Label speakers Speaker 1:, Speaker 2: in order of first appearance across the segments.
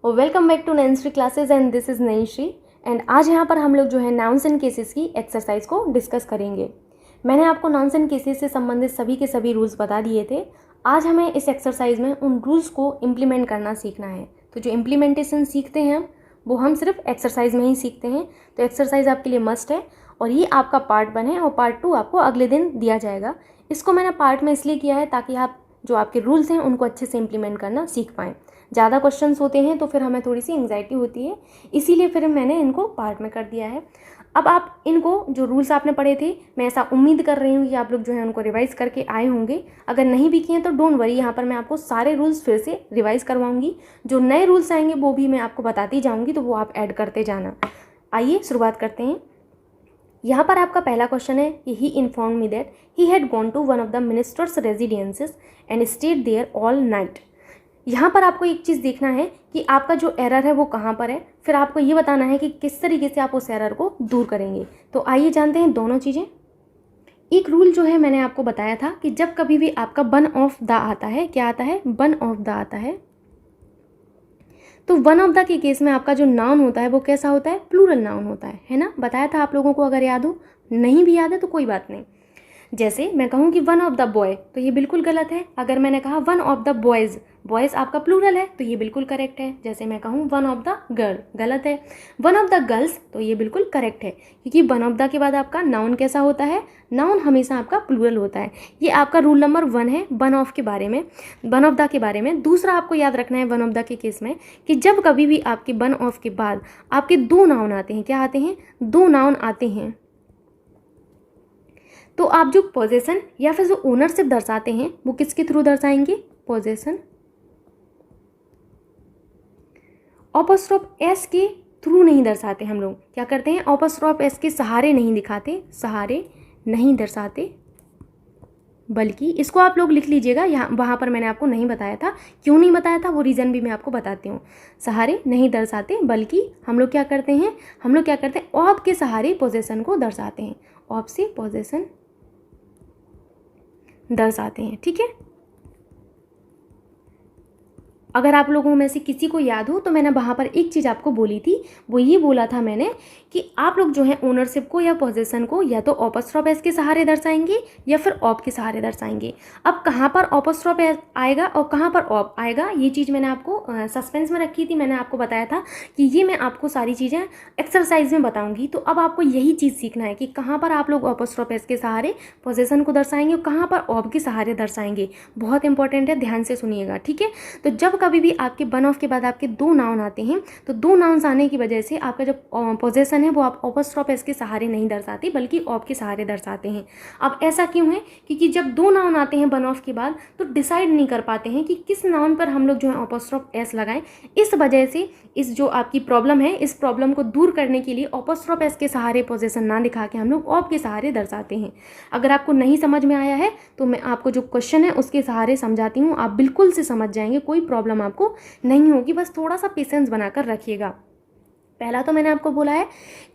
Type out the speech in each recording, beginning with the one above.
Speaker 1: Welcome back to Nainsari classes and this is Nainshree. And आज यहाँ पर हम लोग जो है नाउन्स एंड केसेस की एक्सरसाइज को डिस्कस करेंगे। मैंने आपको नाउन्स एंड केसेस से संबंधित सभी के सभी रूल्स बता दिए थे। आज हमें इस एक्सरसाइज में उन रूल्स को इम्प्लीमेंट करना सीखना है। तो जो इम्प्लीमेंटेशन सीखते हैं वो हम सिर्फ एक्सरसाइज में ही सीखते हैं। तो एक्सरसाइज आपके लिए मस्ट है और ये आपका पार्ट 1 है और पार्ट 2 आपको अगले दिन दिया जाएगा। इसको मैंने पार्ट में इसलिए किया है ताकि आप जो आपके रूल्स हैं उनको अच्छे से इम्प्लीमेंट करना सीख पाएँ। ज़्यादा क्वेश्चंस होते हैं तो फिर हमें थोड़ी सी एंग्जाइटी होती है, इसीलिए फिर मैंने इनको पार्ट में कर दिया है। अब आप इनको जो रूल्स आपने पढ़े थे, मैं ऐसा उम्मीद कर रही हूँ कि आप लोग जो है उनको रिवाइज़ करके आए होंगे। अगर नहीं भी किए तो डोंट वरी, यहाँ पर मैं आपको सारे रूल्स फिर से रिवाइज़ करवाऊँगी। जो नए रूल्स आएंगे वो भी मैं आपको बताती जाऊँगी, तो वो आप ऐड करते जाना। आइए शुरुआत करते हैं। यहाँ पर आपका पहला क्वेश्चन है कि he inform me that he had gone to one of the ministers residences and stayed there all night. यहाँ पर आपको एक चीज़ देखना है कि आपका जो एरर है वो कहाँ पर है, फिर आपको ये बताना है कि किस तरीके से आप उस एरर को दूर करेंगे। तो आइए जानते हैं दोनों चीज़ें। एक रूल जो है मैंने आपको बताया था कि जब कभी भी आपका वन ऑफ द आता है, क्या आता है, वन ऑफ द आता है, तो वन ऑफ द के केस में आपका जो नाउन होता है वो कैसा होता है, प्लूरल नाउन होता है ना। बताया था आप लोगों को, अगर याद हो, नहीं भी याद है तो कोई बात नहीं। जैसे मैं कहूँ कि वन ऑफ द बॉय, तो ये बिल्कुल गलत है। अगर मैंने कहा one of the boys, boys आपका प्लूरल है तो ये बिल्कुल करेक्ट है। जैसे मैं कहूँ वन ऑफ द गर्ल, गलत है। वन ऑफ द गर्ल्स, तो ये बिल्कुल करेक्ट है, क्योंकि वन ऑफ द के बाद आपका नाउन कैसा होता है, नाउन हमेशा आपका प्लूरल होता है। ये आपका रूल नंबर 1 है वन ऑफ के बारे में, वन ऑफ द के बारे में। दूसरा आपको याद रखना है वन ऑफ द के केस में कि जब कभी भी आपके वन ऑफ के बाद आपके दो नाउन आते हैं, क्या आते हैं, दो नाउन आते हैं, तो आप जो पोजेसन या फिर जो ओनरशिप दर्शाते हैं वो किसके थ्रू दर्शाएंगे, पोजेसन ऑपोस्ट्रोफ एस के थ्रू नहीं दर्शाते। हम लोग क्या करते हैं, ऑपोस्ट्रोफ एस के सहारे नहीं दिखाते, सहारे नहीं दर्शाते, बल्कि इसको आप लोग लिख लीजिएगा। यहाँ वहाँ पर मैंने आपको नहीं बताया था, क्यों नहीं बताया था वो रीज़न भी मैं आपको बताती हूँ। सहारे नहीं दर्शाते, बल्कि हम लोग क्या करते हैं, हम लोग क्या करते हैं, ऑफ के सहारे पोजेसन को दर्शाते हैं, ऑफ से पोजेसन दर्शाते हैं। ठीक है, अगर आप लोगों में से किसी को याद हो तो मैंने वहाँ पर एक चीज़ आपको बोली थी, वो ये बोला था मैंने कि आप लोग जो है ओनरशिप को या पोजेसन को या तो ऑपोस्ट्रोफ एस के सहारे दर्शाएंगे या फिर ऑफ के सहारे दर्शाएंगे। अब कहाँ पर ऑपोस्ट्रोफ एस आएगा और कहाँ पर ऑफ आएगा, ये चीज़ मैंने आपको सस्पेंस में रखी थी। मैंने आपको बताया था कि ये मैं आपको सारी चीज़ें एक्सरसाइज में बताऊँगी। तो अब आपको यही चीज़ सीखना है कि कहाँ पर आप लोग ऑपोस्ट्रोफ एस के सहारे पोजेसन को दर्शाएंगे और कहाँ पर ऑफ के सहारे दर्शाएंगे। बहुत इंपॉर्टेंट है, ध्यान से सुनिएगा। ठीक है, तो जब कभी भी आपके वन ऑफ के बाद आपके दो नाउन आते हैं, तो दो नाउन्स आने की वजह से आपका जो पोजेसन है वो आप ऑपोस्ट्रोफ एस के सहारे नहीं दर्शाते बल्कि ऑफ के सहारे दर्शाते हैं। अब ऐसा क्यों है, क्योंकि जब दो नाउन आते हैं वन ऑफ के बाद तो डिसाइड नहीं कर पाते हैं कि किस नाउन पर हम लोग जो है ऑपोस्ट्रोफ एस लगाएं। इस वजह से इस जो आपकी प्रॉब्लम है, इस प्रॉब्लम को दूर करने के लिए ऑपोस्ट्रोफ एस के सहारे पोजेसन ना दिखा के हम लोग ऑफ के सहारे दर्शाते हैं। अगर आपको नहीं समझ में आया है तो मैं आपको जो क्वेश्चन है उसके सहारे समझाती हूँ, आप बिल्कुल से समझ जाएंगे, कोई प्रॉब्लम आपको नहीं होगी। बस थोड़ा सा पेशेंस बनाकर रखिएगा। पहला तो मैंने आपको बोला है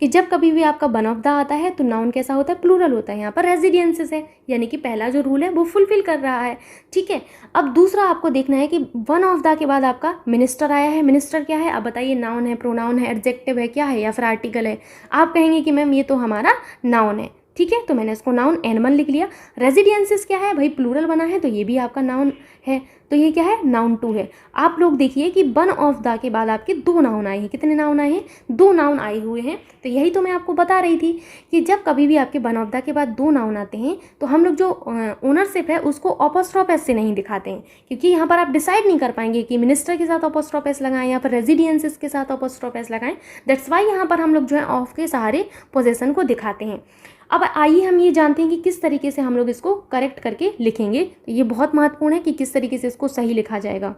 Speaker 1: कि जब कभी भी आपका वन ऑफ द आता है तो नाउन कैसा होता है, प्लूरल होता है। यहाँ पर रेजिडेंसेस है, यानी कि पहला जो रूल है वो फुलफिल कर रहा है। ठीक है, अब दूसरा आपको देखना है कि वन ऑफ द के बाद आपका मिनिस्टर आया है। मिनिस्टर क्या है, अब बताइए, नाउन है, प्रोनाउन है, एडजेक्टिव है, क्या है, या फिर आर्टिकल है। आप कहेंगे कि मैम ये तो हमारा नाउन है। ठीक है, तो मैंने इसको नाउन एनिमल लिख लिया। रेजिडेंसेस क्या है भाई, प्लूरल बना है तो ये भी आपका नाउन है, तो ये क्या है, नाउन 2 है। आप लोग देखिए कि वन ऑफ द के बाद आपके दो नाउन आए हैं। कितने नाउन आए हैं, दो नाउन आए हुए हैं। तो यही तो मैं आपको बता रही थी कि जब कभी भी आपके वन ऑफ द के बाद दो नाउन आते हैं तो हम लोग जो ओनरशिप है उसको ऑपोस्ट्रोफ एस से नहीं दिखाते हैं, क्योंकि यहाँ पर आप डिसाइड नहीं कर पाएंगे कि मिनिस्टर के साथ ऑपोस्ट्रोफ एस लगाएं या फिर रेजिडेंसेस के साथ ऑपोस्ट्रोफ एस लगाएं। दैट्स वाई यहाँ पर हम लोग जो है ऑफ के सहारे पोजेसन को दिखाते हैं। अब आइए हम ये जानते हैं कि किस तरीके से हम लोग इसको करेक्ट करके लिखेंगे। तो ये बहुत महत्वपूर्ण है कि किस तरीके से इसको सही लिखा जाएगा।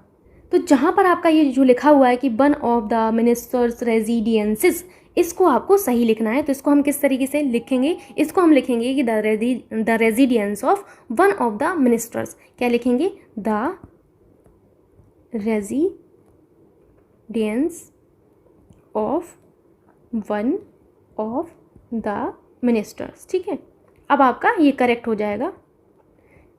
Speaker 1: तो जहाँ पर आपका ये जो लिखा हुआ है कि one of the ministers residences, इसको आपको सही लिखना है। तो इसको हम किस तरीके से लिखेंगे, इसको हम लिखेंगे कि the residence of one of the ministers. क्या लिखेंगे, the residence of one of the ministers. ठीक है, अब आपका ये करेक्ट हो जाएगा।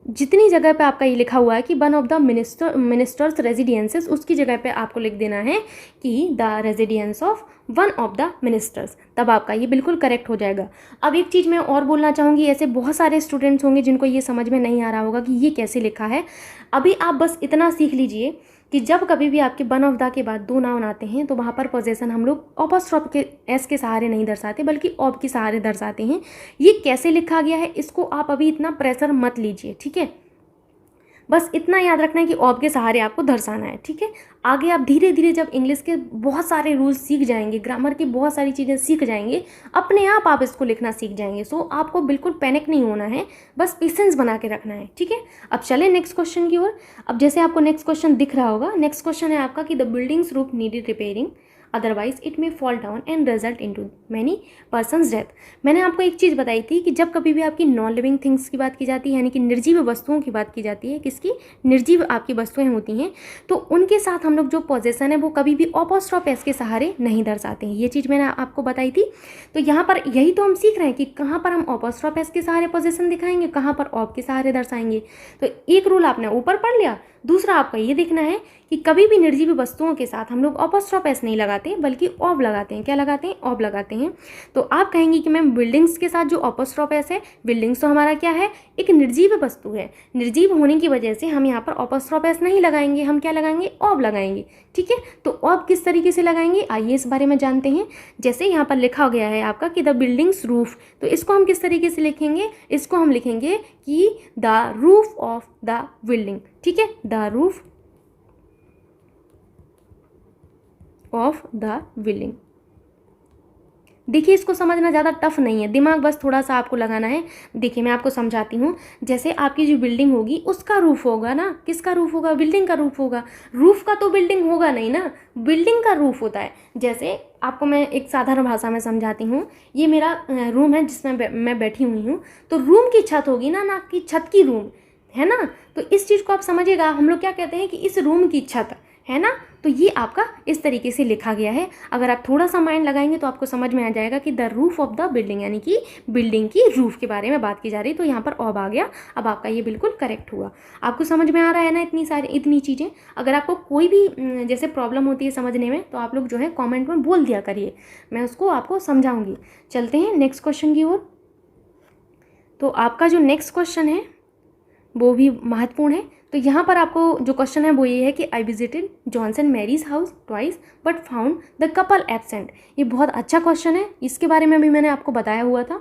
Speaker 1: जितनी जगह पे आपका ये लिखा हुआ है कि one of the ministers residences, उसकी जगह पे आपको लिख देना है कि the residence of one of the ministers, तब आपका ये बिल्कुल करेक्ट हो जाएगा। अब एक चीज़ मैं और बोलना चाहूँगी, ऐसे बहुत सारे स्टूडेंट्स होंगे जिनको ये समझ में नहीं आ रहा होगा कि ये कैसे लिखा है। अभी आप बस इतना सीख लीजिए कि जब कभी भी आपके वन ऑफ द के बाद दो नाउन आते हैं तो वहाँ पर पोजेसन हम लोग अपॉस्ट्रोफ के एस के सहारे नहीं दर्शाते बल्कि ऑब के सहारे दर्शाते हैं। ये कैसे लिखा गया है इसको आप अभी इतना प्रेशर मत लीजिए, ठीक है। बस इतना याद रखना है कि ऑब के सहारे आपको दर्शाना है, ठीक है। आगे आप धीरे धीरे जब इंग्लिश के बहुत सारे रूल्स सीख जाएंगे, ग्रामर की बहुत सारी चीज़ें सीख जाएंगे, अपने आप इसको लिखना सीख जाएंगे। सो आपको बिल्कुल पैनिक नहीं होना है, बस पेशेंस बना के रखना है, ठीक है। अब चले नेक्स्ट क्वेश्चन की ओर। अब जैसे आपको नेक्स्ट क्वेश्चन दिख रहा होगा, नेक्स्ट क्वेश्चन है आपका कि the buildings roof needed repairing, otherwise it may fall down and result into many persons death. मैंने आपको एक चीज़ बताई थी कि जब कभी भी आपकी नॉन लिविंग थिंग्स की बात की जाती है, यानी कि निर्जीव वस्तुओं की बात की जाती है, किसकी, निर्जीव आपकी वस्तुएं होती हैं, तो उनके साथ हम लोग जो पोजेसन है वो कभी भी अपॉस्ट्रोफ एस के सहारे नहीं दर्शाते हैं। ये चीज़ मैंने आपको बताई थी। तो यहाँ पर यही तो हम सीख रहे हैं कि कहाँ पर हम अपॉस्ट्रोफ एस के सहारे पोजेसन दिखाएंगे, कहाँ पर ऑब के सहारे दर्शाएंगे। तो एक रूल आपने ऊपर पढ़ लिया, दूसरा आपका ये देखना है कि कभी भी निर्जीव वस्तुओं के साथ हम लोग अपॉस्ट्रोफ एस नहीं लगाते बल्कि ऑब लगाते हैं। क्या लगाते हैं, ऑब लगाते हैं। तो आप कहेंगे कि मैम बिल्डिंग्स के साथ जो अपॉस्ट्रोफ एस है, बिल्डिंग्स तो हमारा क्या है, एक निर्जीव वस्तु है, निर्जीव होने की वजह से हम यहाँ पर अपॉस्ट्रोफ एस नहीं लगाएंगे, हम क्या लगाएंगे, ऑब लगाएंगे, ठीक है। तो ऑब किस तरीके से लगाएंगे आइए इस बारे में जानते हैं। जैसे यहाँ पर लिखा गया है आपका कि द बिल्डिंग्स रूफ, तो इसको हम किस तरीके से लिखेंगे, इसको हम लिखेंगे कि the roof of the building, ठीक है, the roof of the building. देखिए इसको समझना ज़्यादा टफ नहीं है, दिमाग बस थोड़ा सा आपको लगाना है। देखिए मैं आपको समझाती हूँ। जैसे आपकी जो बिल्डिंग होगी उसका रूफ होगा ना, किसका रूफ होगा, बिल्डिंग का रूफ होगा। रूफ का तो बिल्डिंग होगा नहीं ना, बिल्डिंग का रूफ होता है। जैसे आपको मैं एक साधारण भाषा में समझाती हूँ। ये मेरा रूम है जिसमें मैं बैठी हुई हूँ, तो रूम की छत होगी ना कि छत की रूम, है ना। तो इस चीज़ को आप समझिएगा, हम लोग क्या कहते हैं कि इस रूम की छत, है ना। तो ये आपका इस तरीके से लिखा गया है। अगर आप थोड़ा सा माइंड लगाएंगे तो आपको समझ में आ जाएगा कि the roof of the building, यानी कि बिल्डिंग की रूफ के बारे में बात की जा रही है। तो यहाँ पर ऑब आ गया। अब आपका ये बिल्कुल करेक्ट हुआ। आपको समझ में आ रहा है ना इतनी चीज़ें। अगर आपको कोई भी जैसे प्रॉब्लम होती है समझने में तो आप लोग जो है कॉमेंट में बोल दिया करिए, मैं उसको आपको समझाऊंगी। चलते हैं नेक्स्ट क्वेश्चन की ओर। तो आपका जो नेक्स्ट क्वेश्चन है वो भी महत्वपूर्ण है। तो यहाँ पर आपको जो क्वेश्चन है वो ये है कि I visited John's and Mary's house twice but found the couple absent. ये बहुत अच्छा क्वेश्चन है, इसके बारे में भी मैंने आपको बताया हुआ था।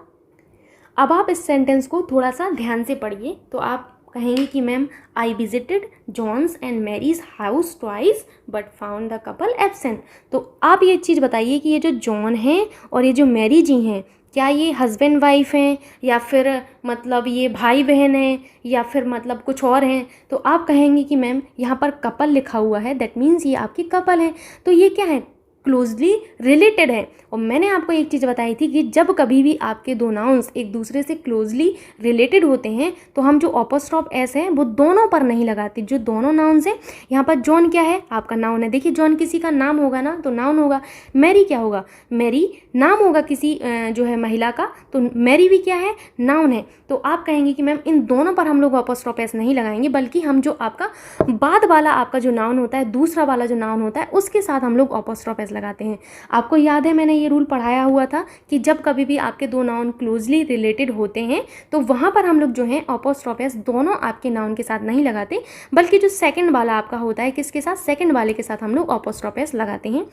Speaker 1: अब आप इस सेंटेंस को थोड़ा सा ध्यान से पढ़िए। तो आप कहेंगे कि ma'am I visited John's and Mary's house twice but found the couple absent. तो आप ये चीज़ बताइए कि ये जो जॉन है और ये जो मैरी जी हैं, क्या ये हस्बैंड वाइफ हैं या फिर मतलब ये भाई बहन हैं या फिर मतलब कुछ और हैं। तो आप कहेंगे कि मैम यहाँ पर कपल लिखा हुआ है, दैट मीन्स ये आपकी कपल है। तो ये क्या है, क्लोजली रिलेटेड है। और मैंने आपको एक चीज़ बताई थी कि जब कभी भी आपके दो नाउन्स एक दूसरे से क्लोजली रिलेटेड होते हैं तो हम जो अपॉस्ट्रोफ एस है वो दोनों पर नहीं लगाते। जो दोनों नाउन्स हैं, यहाँ पर जॉन क्या है, आपका नाउन है। देखिए जॉन किसी का नाम होगा ना तो नाउन होगा। मैरी क्या होगा, मैरी नाम होगा किसी जो है महिला का, तो मैरी भी क्या है, नाउन है। तो आप कहेंगे कि मैम इन दोनों पर हम लोग अपॉस्ट्रोफ एस नहीं लगाएंगे, बल्कि हम जो आपका बाद वाला आपका जो नाउन होता है, दूसरा वाला जो नाउन होता है, उसके साथ हम लोग अपॉस्ट्रोफ एस लगाते हैं। आपको याद है मैंने ये रूल पढ़ाया हुआ था कि जब कभी भी आपके दो नाउन क्लोजली रिलेटेड होते हैं तो वहाँ पर हम लोग जो है अपॉस्ट्रोफ एस दोनों आपके नाउन के साथ नहीं लगाते, बल्कि जो सेकंड वाला आपका होता है किसके साथ, सेकंड वाले के साथ हम लोग अपॉस्ट्रोफ एस लगाते हैं।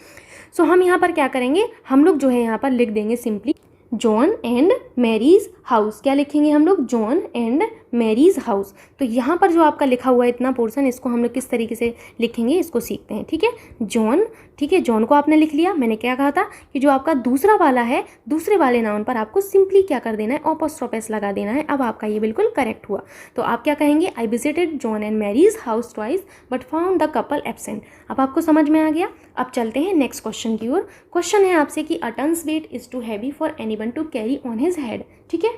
Speaker 1: सो हम यहाँ पर क्या करेंगे, हम लोग जो है यहाँ पर लिख देंगे simply John and Mary's house. क्या लिखेंगे हम लोग, जॉन एंड मैरीज हाउस। तो यहाँ पर जो आपका लिखा हुआ है इतना पोर्शन, इसको हम लोग किस तरीके से लिखेंगे इसको सीखते हैं, ठीक है। जॉन, ठीक है, जॉन को आपने लिख लिया। मैंने क्या कहा था कि जो आपका दूसरा वाला है, दूसरे वाले नाउन पर आपको सिंपली क्या कर देना है, अपॉस्ट्रोफ एस लगा देना है। अब आपका ये बिल्कुल करेक्ट हुआ। तो आप क्या कहेंगे, I visited John and Mary's house twice but found the couple absent. अब आपको समझ में आ गया। अब चलते हैं नेक्स्ट क्वेश्चन की ओर। क्वेश्चन है आपसे कि a ton's weight is too heavy for anyone to carry on his head, ठीक है।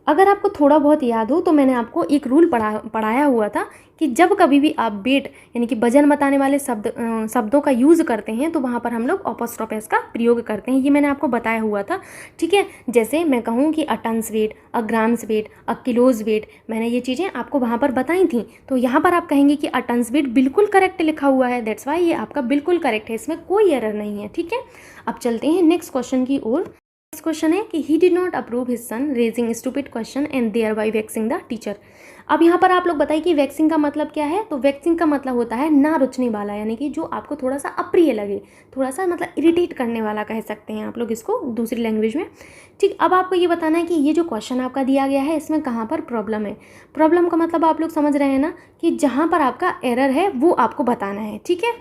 Speaker 1: अगर आपको थोड़ा बहुत याद हो तो मैंने आपको एक रूल पढ़ाया हुआ था कि जब कभी भी आप वेट यानी कि वजन बताने वाले शब्दों का यूज़ करते हैं तो वहाँ पर हम लोग अपोस्ट्रोफ एस का प्रयोग करते हैं। ये मैंने आपको बताया हुआ था, ठीक है। जैसे मैं कहूँ कि a ton's wait, a grams wait, a kilos wait, मैंने ये चीज़ें आपको वहाँ पर बताई थी। तो यहाँ पर आप कहेंगे कि अ टन्स वेट बिल्कुल करेक्ट लिखा हुआ है, दैट्स वाई ये आपका बिल्कुल करेक्ट है, इसमें कोई एरर नहीं है, ठीक है। अब चलते हैं नेक्स्ट क्वेश्चन की ओर। नेक्स्ट क्वेश्चन है कि he did not approve his son raising stupid question and thereby vexing the teacher. अब यहाँ पर आप लोग बताइए कि वैक्सिंग का मतलब क्या है। तो वैक्सिंग का मतलब होता है ना रुचने वाला, यानी कि जो आपको थोड़ा सा अप्रिय लगे, थोड़ा सा मतलब इरिटेट करने वाला कह सकते हैं आप लोग इसको दूसरी लैंग्वेज में, ठीक। अब आपको ये बताना है कि ये जो क्वेश्चन आपका दिया गया है इसमें कहाँ पर प्रॉब्लम है। प्रॉब्लम का मतलब आप लोग समझ रहे हैं ना, कि जहाँ पर आपका एरर है वो आपको बताना है, ठीक है।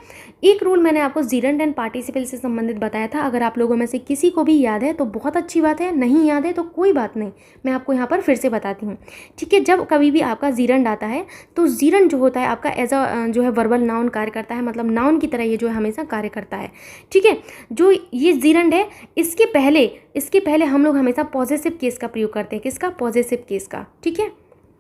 Speaker 1: एक रूल मैंने आपको जीरेंड एंड पार्टिसिपल से संबंधित बताया था। अगर आप लोगों में से किसी को भी याद है तो बहुत अच्छी बात है, नहीं याद है तो कोई बात नहीं, मैं आपको यहाँ पर फिर से बताती हूँ, ठीक है। जब कभी भी आपका जीरेंड आता है तो जीरेंड जो होता है आपका एज अ जो है वर्बल नाउन कार्य करता है, मतलब नाउन की तरह ये जो है हमेशा कार्य करता है, ठीक है। जो ये जीरेंड है इसके पहले हम लोग हमेशा पॉजेसिव केस का प्रयोग करते हैं। किसका? पॉजेसिव केस का, ठीक है।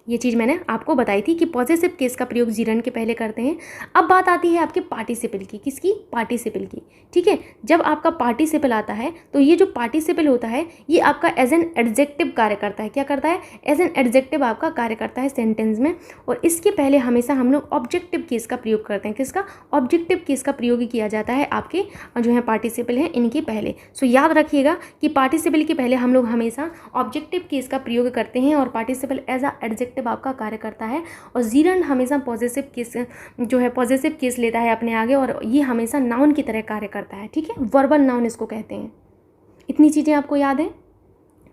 Speaker 1: ये चीज़ मैंने आपको बताई थी कि पॉजेसिव केस का प्रयोग जीरेंड के पहले करते हैं। अब बात आती है आपके पार्टिसिपल की। किसकी? पार्टिसिपल की, ठीक है। जब आपका पार्टिसिपल आता है तो ये जो पार्टिसिपल होता है ये आपका एज एन एडजेक्टिव कार्य करता है। क्या करता है? एज एन एडजेक्टिव आपका कार्य करता है सेंटेंस में। और इसके पहले हमेशा हम लोग ऑब्जेक्टिव केस का प्रयोग करते हैं। किसका? ऑब्जेक्टिव केस का प्रयोग किया जाता है आपके जो है पार्टिसिपल हैं इनके पहले। सो याद रखिएगा कि पार्टिसिपल के पहले हम लोग हमेशा ऑब्जेक्टिव केस का प्रयोग करते हैं और पार्टिसिपल एज अ एडजेक्टिव आपका कार्य करता है। और जीरेंड हमेशा पॉजेसिव केस जो है पॉजेसिव केस लेता है अपने आगे, और ये हमेशा नाउन की तरह कार्य करता है, ठीक है। वर्बल नाउन इसको कहते हैं। इतनी चीज़ें आपको याद है।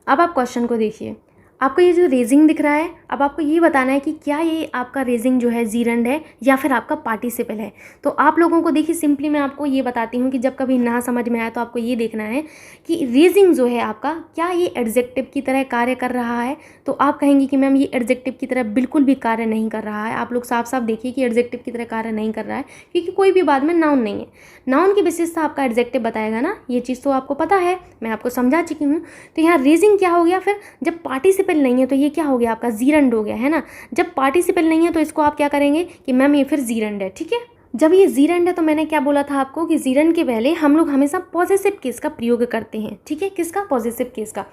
Speaker 1: अब आप क्वेश्चन को देखिए। आपको ये जो रेजिंग दिख रहा है, अब आपको ये बताना है कि क्या ये आपका रेजिंग जो है जीरेंड है या फिर आपका पार्टिसिपल है। तो आप लोगों को देखिए, सिंपली मैं आपको ये बताती हूँ कि जब कभी ना समझ में आए तो आपको ये देखना है कि रेजिंग जो है आपका क्या ये एडजेक्टिव की तरह कार्य कर रहा है। तो आप कहेंगे कि मैम ये एडजेक्टिव की तरह बिल्कुल भी कार्य नहीं कर रहा है। आप लोग साफ साफ देखिए कि एडजेक्टिव की तरह कार्य नहीं कर रहा है, क्योंकि कोई भी बाद में नाउन नहीं है। नाउन की विशेषता आपका एडजेक्टिव बताएगा ना, ये चीज़ तो आपको पता है, मैं आपको समझा चुकी हूँ। तो यहाँ रेजिंग क्या हो गया फिर? जब पार्टिसिपल नहीं है तो ये क्या हो गया? आपका जीरेंड हो गया, है ना। जब पार्टिसिपल नहीं है तो इसको आप क्या करेंगे कि मैम ये फिर जीरेंड है, ठीक है। जब ये जीरेंड है तो मैंने क्या बोला था आपको कि जीरेंड के पहले हम लोग हमेशा पॉजेसिव केस का प्रयोग करते हैं, ठीक है। किसका? पॉजेसिव केस का।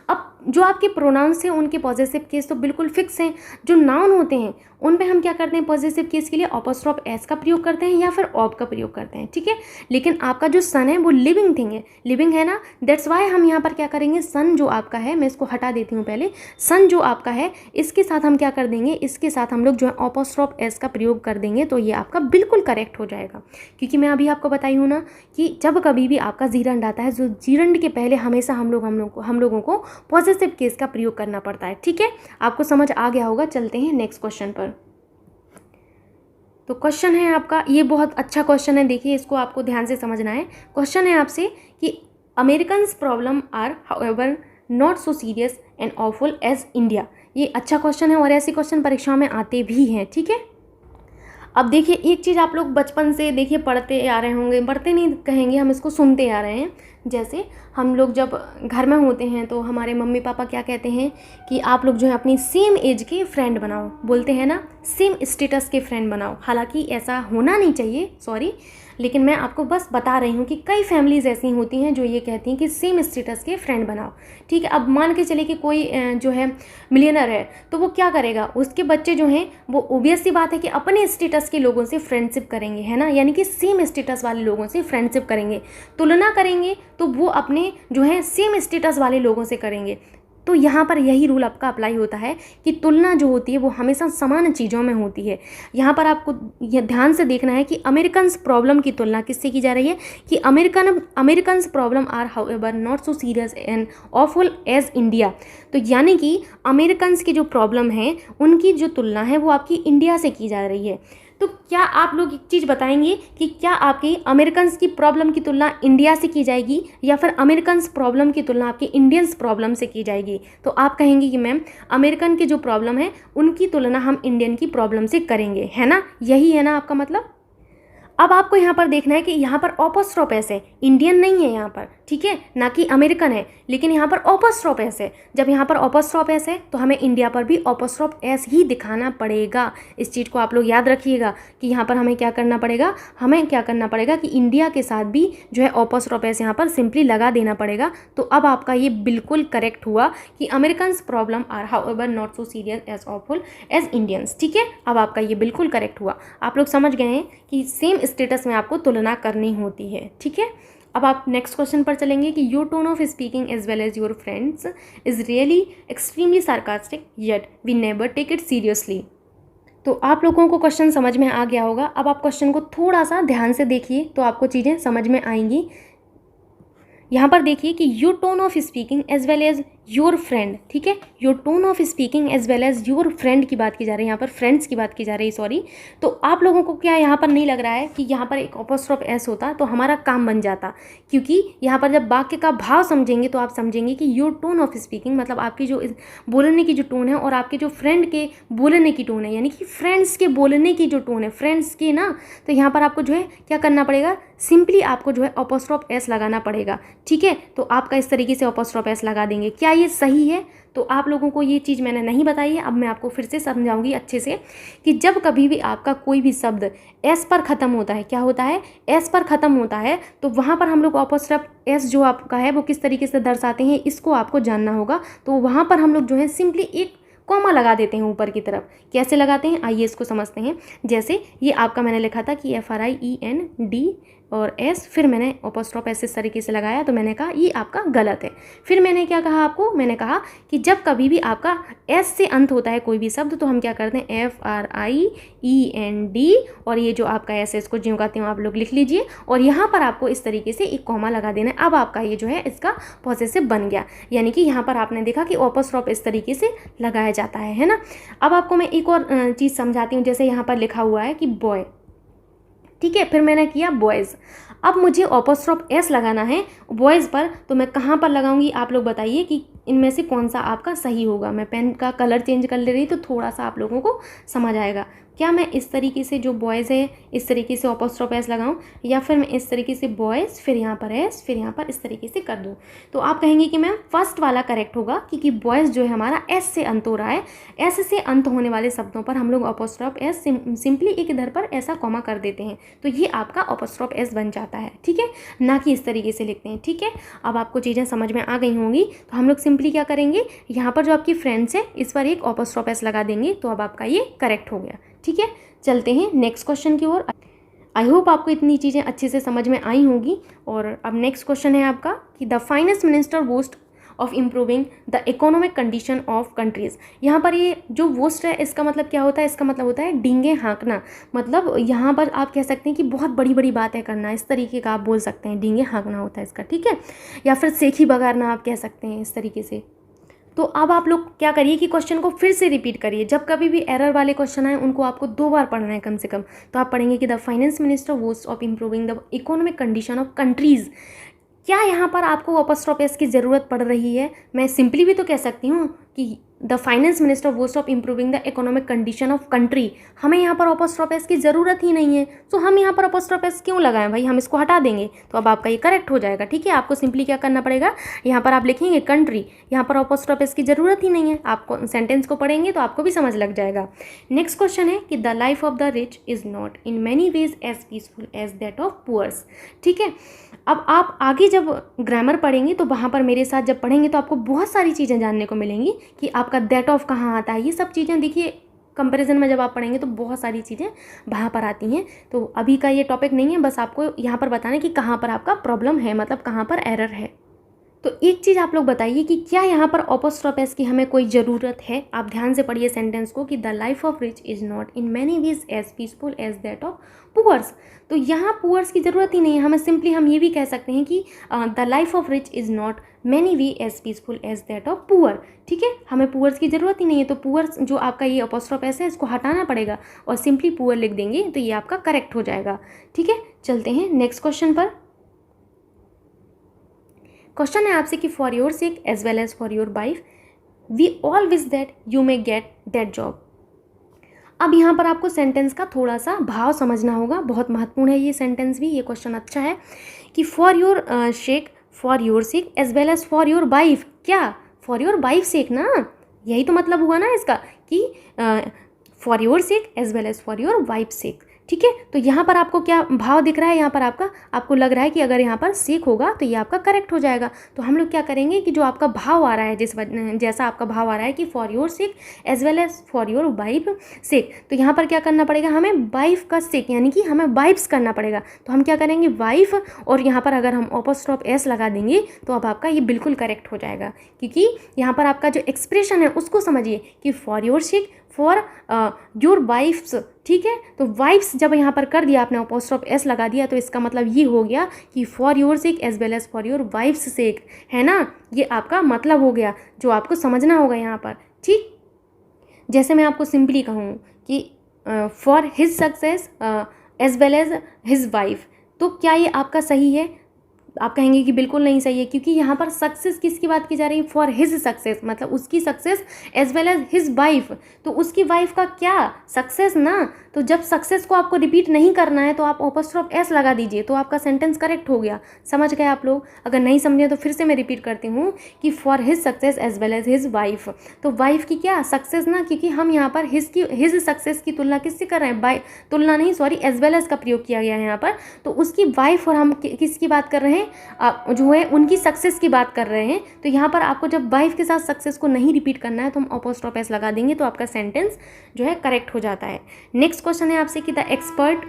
Speaker 1: अब जो आपके प्रोनाउंस हैं उनके पॉजेसिव केस तो बिल्कुल फिक्स हैं। जो नाउन होते हैं उन पे हम क्या करते हैं? पॉजेसिव केस के लिए अपोस्ट्रोफ एस का प्रयोग करते हैं या फिर ऑब का प्रयोग करते हैं, ठीक है। लेकिन आपका जो सन है वो लिविंग थिंग है, लिविंग है ना, दैट्स वाई हम यहाँ पर क्या करेंगे? सन जो आपका है, मैं इसको हटा देती हूँ पहले, सन जो आपका है इसके साथ हम क्या कर देंगे? इसके साथ हम लोग जो है अपोस्ट्रोफ एस का प्रयोग कर देंगे, तो ये आपका बिल्कुल करेक्ट हो जाएगा। क्योंकि मैं अभी आपको बताई हूँ ना कि जब कभी भी आपका जीरेंड आता है, जो जीरेंड के पहले हमेशा हम लोगों को पॉजेसिव केस का प्रयोग करना पड़ता है, ठीक है। आपको समझ आ गया होगा। चलते हैं नेक्स्ट क्वेश्चन पर। तो क्वेश्चन है आपका, ये बहुत अच्छा क्वेश्चन है, देखिए इसको आपको ध्यान से समझना है। क्वेश्चन है आपसे कि Americans problem are however not so serious and awful as India. ये अच्छा क्वेश्चन है और ऐसे क्वेश्चन परीक्षाओं में आते भी हैं, ठीक है। अब देखिए एक चीज़ आप लोग बचपन से देखिए पढ़ते आ रहे होंगे, पढ़ते नहीं कहेंगे, हम इसको सुनते आ रहे हैं। जैसे हम लोग जब घर में होते हैं तो हमारे मम्मी पापा क्या कहते हैं कि आप लोग जो है अपनी सेम एज के फ्रेंड बनाओ, बोलते हैं ना, सेम स्टेटस के फ्रेंड बनाओ। हालांकि ऐसा होना नहीं चाहिए, सॉरी, लेकिन मैं आपको बस बता रही हूँ कि कई फैमिलीज़ ऐसी होती हैं जो ये कहती हैं कि सेम स्टेटस के फ्रेंड बनाओ, ठीक है। अब मान के चले कि कोई जो है मिलियनर है तो वो क्या करेगा? उसके बच्चे जो हैं वो ओबियस सी बात है कि अपने स्टेटस के लोगों से फ्रेंडशिप करेंगे, है ना, यानी कि सेम स्टेटस वाले लोगों से फ्रेंडशिप करेंगे। तुलना करेंगे तो वो अपने जो है सेम स्टेटस वाले लोगों से करेंगे। तो यहाँ पर यही रूल आपका अप्लाई होता है कि तुलना जो होती है वो हमेशा समान चीज़ों में होती है। यहाँ पर आपको यह ध्यान से देखना है कि अमेरिकन्स प्रॉब्लम की तुलना किससे की जा रही है कि Americans problem are however not so serious and awful as India. तो यानी कि अमेरिकन्स की जो प्रॉब्लम है उनकी जो तुलना है वो आपकी इंडिया से की जा रही है। तो क्या आप लोग एक चीज़ बताएंगे कि क्या आपकी अमेरिकन्स की प्रॉब्लम की तुलना इंडिया से की जाएगी या फिर अमेरिकन्स प्रॉब्लम की तुलना आपकी इंडियंस प्रॉब्लम से की जाएगी? तो आप कहेंगे कि मैम अमेरिकन की जो प्रॉब्लम है उनकी तुलना हम इंडियन की प्रॉब्लम से करेंगे, है ना, यही है ना आपका मतलब। अब आपको यहाँ पर देखना है कि यहाँ पर ऑपोस्ट्रोफ एस है, इंडियन नहीं है यहाँ पर, ठीक है, ना कि अमेरिकन है, लेकिन यहाँ पर ऑपोस्ट्रोफ एस है। जब यहाँ पर ऑपोस्ट्रोफ एस है तो हमें इंडिया पर भी ऑपोस्ट्रोफ एस ही दिखाना पड़ेगा। इस चीज़ को आप लोग याद रखिएगा कि यहाँ पर हमें क्या करना पड़ेगा, कि इंडिया के साथ भी जो है ऑपोस्ट्रोफ एस यहाँ पर सिंपली लगा देना पड़ेगा। तो अब आपका ये बिल्कुल करेक्ट हुआ कि Americans problem are however not so serious as awful as Indians. ठीक है, अब आपका ये बिल्कुल करेक्ट हुआ। आप लोग समझ गए हैं कि सेम स्टेटस में आपको तुलना करनी होती है। ठीक है, अब आप नेक्स्ट क्वेश्चन पर चलेंगे कि your tone of speaking as well as your friends is really extremely sarcastic yet we never take it seriously. तो आप लोगों को क्वेश्चन समझ में आ गया होगा। अब आप क्वेश्चन को थोड़ा सा ध्यान से देखिए तो आपको चीज़ें समझ में आएंगी। यहाँ पर देखिए कि your tone of speaking as well as your friend, ठीक है, your tone of speaking as well as your friend की बात की जा रही है, यहाँ पर फ्रेंड्स की बात की जा रही है, सॉरी। तो आप लोगों को क्या यहाँ पर नहीं लग रहा है कि यहाँ पर एक ऑपोस्ट्रोफ एस होता तो हमारा काम बन जाता, क्योंकि यहाँ पर जब वाक्य का भाव समझेंगे तो आप समझेंगे कि योर टोन ऑफ स्पीकिंग मतलब आपकी जो बोलने की जो टोन है और आपके जो फ्रेंड के बोलने की टोन है, यानी कि फ्रेंड्स के बोलने की जो टोन है, फ्रेंड्स के ना, तो यहाँ पर आपको जो है क्या करना पड़ेगा, सिंपली आपको जो है ऑपोस्ट्रोफ एस लगाना पड़ेगा। ठीक है, तो आपका इस तरीके से ऑपोस्ट्रोफ एस लगा देंगे। क्या ये सही है? तो आप लोगों को ये चीज़ मैंने नहीं बताई है, अब मैं आपको फिर से समझाऊंगी अच्छे से कि जब कभी भी आपका कोई भी शब्द एस पर ख़त्म होता है, क्या होता है, एस पर ख़त्म होता है, तो वहाँ पर हम लोग ऑपोस्ट्रोफ एस जो आपका है वो किस तरीके से दर्शाते हैं, इसको आपको जानना होगा। तो वहाँ पर हम लोग जो है सिंपली एक कॉमा लगा देते हैं ऊपर की तरफ। कैसे लगाते हैं, आइए इसको समझते हैं। जैसे ये आपका मैंने लिखा था कि FRIEND और एस, फिर मैंने ऑपोस्ट्रोफ एस इस तरीके से लगाया, तो मैंने कहा ये आपका गलत है। फिर मैंने क्या कहा आपको, मैंने कहा कि जब कभी भी आपका एस से अंत होता है कोई भी शब्द तो हम क्या करते हैं, FRIEND, और ये जो आपका एस है इसको ज्यों कहते हो आप लोग लिख लीजिए, और यहाँ पर आपको इस तरीके से एक कॉमा लगा देना है। अब आपका ये जो है इसका पॉसेसिव बन गया, यानी कि यहाँ पर आपने देखा कि ऑपोस्ट्रोफ इस तरीके से लगाया जाता है ना। अब आपको मैं एक और चीज़ समझाती हूँ। जैसे यहाँ पर लिखा हुआ है कि बॉय, ठीक है, फिर मैंने किया बॉयज़। अब मुझे ऑपोस्ट्रोफ एस लगाना है बॉयज़ पर, तो मैं कहाँ पर लगाऊंगी, आप लोग बताइए कि इनमें से कौन सा आपका सही होगा। मैं पेन का कलर चेंज कर ले रही तो थोड़ा सा आप लोगों को समझ आएगा। क्या मैं इस तरीके से जो बॉयज़ है इस तरीके से ऑपोस्ट्रोफ एस लगाऊं, या फिर मैं इस तरीके से बॉयज़ फिर यहाँ पर एस फिर यहाँ पर इस तरीके से कर दूं? तो आप कहेंगे कि मैम फर्स्ट वाला करेक्ट होगा, क्योंकि बॉयज़ जो है हमारा एस से अंत हो रहा है। एस से अंत होने वाले शब्दों पर हम लोग ऑपोस्ट्रोफ एस सिंपली एक इधर पर ऐसा कॉमा कर देते हैं, तो ये आपका ऑपोस्ट्रोफ एस बन जाता है। ठीक है, ना कि इस तरीके से लिखते हैं। ठीक है, अब आपको चीज़ें समझ में आ गई होंगी। तो हम लोग सिंपली क्या करेंगे, यहाँ पर जो आपकी फ्रेंड्स है इस पर एक ऑपोस्ट्रोफ एस लगा देंगे, तो अब आपका ये करेक्ट हो गया। ठीक है, चलते हैं नेक्स्ट क्वेश्चन की ओर। आई होप आपको इतनी चीज़ें अच्छे से समझ में आई होंगी। और अब नेक्स्ट क्वेश्चन है आपका कि the finance minister boast of improving the economic condition of countries. यहाँ पर ये जो वोस्ट है इसका मतलब क्या होता है, इसका मतलब होता है डींगे हाँकना। मतलब यहाँ पर आप कह सकते हैं कि बहुत बड़ी बड़ी बातें करना, इस तरीके का आप बोल सकते हैं, डींगे हाँकना होता है इसका। ठीक है, या फिर सेखी बगारना आप कह सकते हैं इस तरीके से। तो अब आप लोग क्या करिए कि क्वेश्चन को फिर से रिपीट करिए। जब कभी भी एरर वाले क्वेश्चन आए उनको आपको 2 बार पढ़ना है कम से कम। तो आप पढ़ेंगे कि the finance minister boast of improving the economic condition of countries. क्या यहाँ पर आपको ऑपोस्ट्रोफ एस की ज़रूरत पड़ रही है? मैं सिंपली भी तो कह सकती हूँ कि the finance minister boast of improving the economic condition of country. हमें यहाँ पर ऑपोस्ट्रोफ एस की ज़रूरत ही नहीं है, तो हम यहाँ पर ऑपोस्ट्रोफ एस क्यों लगाएं भाई, हम इसको हटा देंगे। तो अब आपका ये करेक्ट हो जाएगा। ठीक है, आपको सिंपली क्या करना पड़ेगा, यहाँ पर आप लिखेंगे कंट्री, यहाँ पर ऑपोस्ट्रोफ एस की ज़रूरत ही नहीं है। आपको सेंटेंस को पढ़ेंगे तो आपको भी समझ लग जाएगा। नेक्स्ट क्वेश्चन है कि the life of the rich is not in many ways as peaceful as that of poors. ठीक है, अब आप आगे जब ग्रामर पढ़ेंगे तो वहाँ पर मेरे साथ जब पढ़ेंगे तो आपको बहुत सारी चीज़ें जानने को मिलेंगी कि आपका दैट ऑफ कहाँ आता है। ये सब चीज़ें देखिए कंपैरिजन में जब आप पढ़ेंगे तो बहुत सारी चीज़ें वहाँ पर आती हैं। तो अभी का ये टॉपिक नहीं है, बस आपको यहाँ पर बताना है कि कहाँ पर आपका प्रॉब्लम है, मतलब कहाँ पर एरर है। तो एक चीज़ आप लोग बताइए कि क्या यहाँ पर ऑपोस्ट्रोफ एस की हमें कोई ज़रूरत है? आप ध्यान से पढ़िए सेंटेंस को कि the life of rich is not in many ways as peaceful as that of poors. तो यहाँ पुअर्स की ज़रूरत ही नहीं है। हमें सिंपली हम ये भी कह सकते हैं कि the life of rich is not many way as peaceful as that of poor. ठीक है, हमें पुअर्स की ज़रूरत ही नहीं है। तो पुअर्स जो आपका ये ऑपोस्ट्रोफ एस है इसको हटाना पड़ेगा और सिंपली पुअर लिख देंगे, तो ये आपका करेक्ट हो जाएगा। ठीक है, चलते हैं नेक्स्ट क्वेश्चन पर। क्वेश्चन है आपसे कि for your sake as well as for your wife we all wish that you may get that job. अब यहाँ पर आपको सेंटेंस का थोड़ा सा भाव समझना होगा, बहुत महत्वपूर्ण है ये सेंटेंस भी, ये क्वेश्चन अच्छा है कि for your sake as well as for your wife. क्या? फॉर योर वाइफ सेक ना, यही तो मतलब हुआ ना इसका कि for your sake as well as for your wife sake. ठीक है, तो यहाँ पर आपको क्या भाव दिख रहा है? यहाँ पर आपको लग रहा है कि अगर यहाँ पर सेक होगा तो ये आपका करेक्ट हो जाएगा। तो हम लोग क्या करेंगे कि जो आपका भाव आ रहा है, जैसा आपका भाव आ रहा है कि for your sake as well as for your wife sake, तो यहाँ पर क्या करना पड़ेगा हमें? वाइफ का सेक, यानी कि हमें वाइफ्स करना पड़ेगा। तो हम क्या करेंगे? वाइफ, और यहाँ पर अगर हम अपॉस्ट्रोफ एस लगा देंगे तो अब आपका ये बिल्कुल करेक्ट हो जाएगा, क्योंकि यहाँ पर आपका जो एक्सप्रेशन है उसको समझिए कि for your sake, for your wife's. ठीक है, तो वाइफ्स जब यहाँ पर कर दिया आपने, अपॉस्ट्रोफ एस लगा दिया, तो इसका मतलब ये हो गया कि for your sake as well as for your wife's sake, है ना? ये आपका मतलब हो गया जो आपको समझना होगा यहाँ पर। ठीक, जैसे मैं आपको सिंपली कहूँ कि for his success as well as his wife, तो क्या ये आपका सही है? आप कहेंगे कि बिल्कुल नहीं सही है, क्योंकि यहाँ पर सक्सेस किसकी बात की जा रही है? फॉर हिज सक्सेस, मतलब उसकी success as well as his wife, तो उसकी वाइफ का क्या? सक्सेस ना। तो जब सक्सेस को आपको रिपीट नहीं करना है तो आप अपॉस्ट्रोफ एस लगा दीजिए, तो आपका सेंटेंस करेक्ट हो गया। समझ गए आप लोग? अगर नहीं समझे तो फिर से मैं रिपीट करती हूँ कि for his success as well as his wife, तो वाइफ की क्या? सक्सेस ना, क्योंकि हम यहाँ पर हिज सक्सेस की तुलना किससे कर रहे हैं? तुलना नहीं, सॉरी, एज वेल एज का प्रयोग किया गया है यहाँ पर, तो उसकी वाइफ और हम किसकी बात कर रहे हैं? जो है उनकी सक्सेस की बात कर रहे हैं। तो यहाँ पर आपको जब वाइफ के साथ सक्सेस को नहीं रिपीट करना है तो हम अपॉस्ट्रोफ एस लगा देंगे, तो आपका सेंटेंस जो है करेक्ट हो जाता है। नेक्स्ट क्वेश्चन है आपसे कि the expert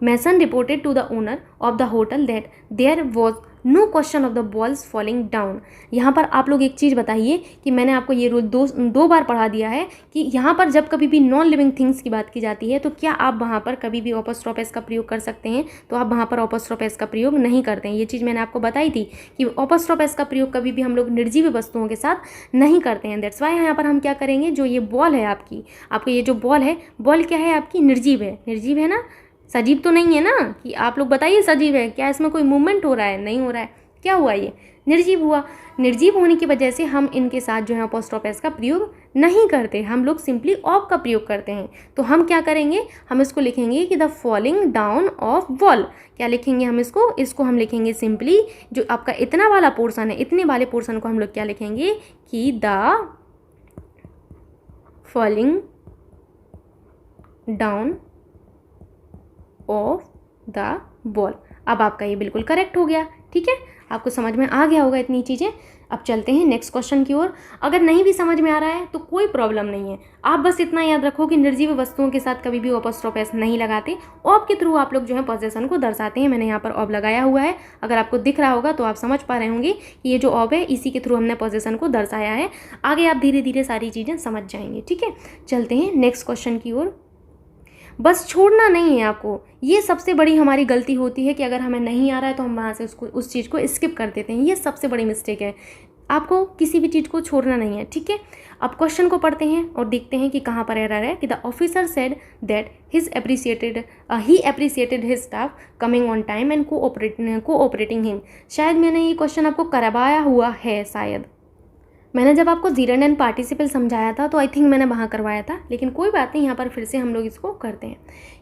Speaker 1: mason reported to the owner of the hotel that there was no question of the walls falling down. यहाँ पर आप लोग एक चीज़ बताइए कि मैंने आपको ये रूल दो बार पढ़ा दिया है कि यहाँ पर जब कभी भी नॉन लिविंग थिंग्स की बात की जाती है तो क्या आप वहाँ पर कभी भी अपॉस्ट्रोफ एस का प्रयोग कर सकते हैं? तो आप वहाँ पर अपॉस्ट्रोफ एस का प्रयोग नहीं करते हैं। ये चीज़ मैंने आपको बताई थी कि अपॉस्ट्रोफ एस का प्रयोग कभी भी हम लोग निर्जीव वस्तुओं के साथ नहीं करते हैं। दैट्स वाई यहाँ पर हम क्या करेंगे, जो ये बॉल है आपकी ये जो बॉल है, बॉल क्या है आपकी? निर्जीव है ना, सजीव तो नहीं है ना? कि आप लोग बताइए सजीव है क्या? इसमें कोई मूवमेंट हो रहा है? नहीं हो रहा है। क्या हुआ? ये निर्जीव हुआ। निर्जीव होने की वजह से हम इनके साथ जो है अपॉस्ट्रोफ एस का प्रयोग नहीं करते, हम लोग सिंपली ऑफ का प्रयोग करते हैं। तो हम क्या करेंगे, हम इसको लिखेंगे कि the falling down of wall. क्या लिखेंगे हम इसको हम लिखेंगे सिंपली, जो आपका इतना वाला पोर्शन है, इतने वाले पोर्शन को हम लोग क्या लिखेंगे कि the falling down of the ball. अब आपका ये बिल्कुल करेक्ट हो गया। ठीक है, आपको समझ में आ गया होगा इतनी चीज़ें। अब चलते हैं नेक्स्ट क्वेश्चन की ओर। अगर नहीं भी समझ में आ रहा है तो कोई प्रॉब्लम नहीं है, आप बस इतना याद रखो कि निर्जीव वस्तुओं के साथ कभी भी अपॉस्ट्रोफ एस नहीं लगाते। ऑफ के थ्रू आप लोग जो है पोजेशन को दर्शाते हैं। मैंने यहाँ पर ऑफ लगाया हुआ है, अगर आपको दिख रहा होगा तो आप समझ पा रहे होंगे कि ये जो ऑफ है इसी के थ्रू हमने पोजेशन को दर्शाया है। आगे आप धीरे धीरे सारी चीज़ें समझ जाएंगे। ठीक है, चलते हैं नेक्स्ट क्वेश्चन की ओर। बस छोड़ना नहीं है आपको, ये सबसे बड़ी हमारी गलती होती है कि अगर हमें नहीं आ रहा है तो हम वहाँ से उस चीज़ को स्किप कर देते हैं। ये सबसे बड़ी मिस्टेक है। आपको किसी भी चीज़ को छोड़ना नहीं है। ठीक है, अब क्वेश्चन को पढ़ते हैं और देखते हैं कि कहाँ पर एरर है। कि the officer said that he appreciated his staff coming on time and cooperating him. शायद मैंने ये क्वेश्चन आपको करवाया हुआ है, शायद मैंने जब आपको जीरेंड एंड पार्टिसिपल समझाया था तो आई थिंक मैंने वहाँ करवाया था, लेकिन कोई बात नहीं, यहाँ पर फिर से हम लोग इसको करते हैं।